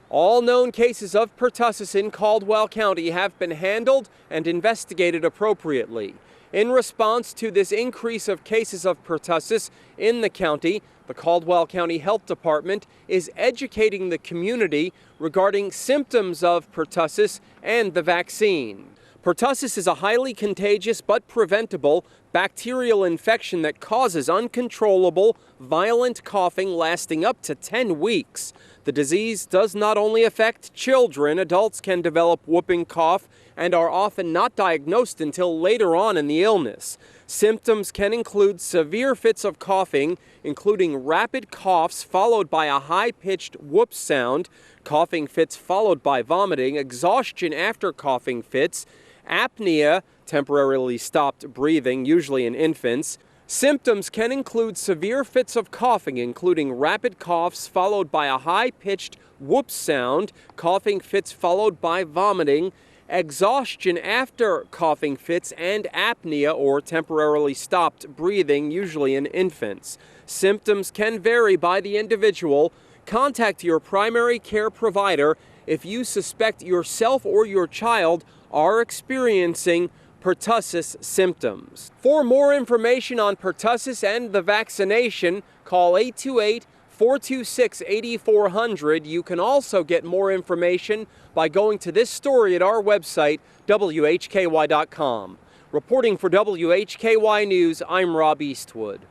All known cases of pertussis in Caldwell County have been handled and investigated appropriately. In response to this increase of cases of pertussis in the county, the Caldwell County Health Department is educating the community regarding symptoms of pertussis and the vaccine. Pertussis is a highly contagious but preventable bacterial infection that causes uncontrollable, violent coughing lasting up to 10 weeks. The disease does not only affect children, adults can develop whooping cough and are often not diagnosed until later on in the illness. Symptoms can include severe fits of coughing, including rapid coughs followed by a high-pitched whoop sound, coughing fits followed by vomiting, exhaustion after coughing fits, apnea, temporarily stopped breathing, usually in infants. Symptoms can include severe fits of coughing, including rapid coughs followed by a high-pitched whoop sound, coughing fits followed by vomiting, exhaustion after coughing fits, and apnea or temporarily stopped breathing, usually in infants. Symptoms can vary by the individual. Contact your primary care provider if you suspect yourself or your child are experiencing pertussis symptoms. For more information on pertussis and the vaccination, call 828-426-8400. You can also get more information by going to this story at our website, WHKY.com. Reporting for WHKY News, I'm Rob Eastwood.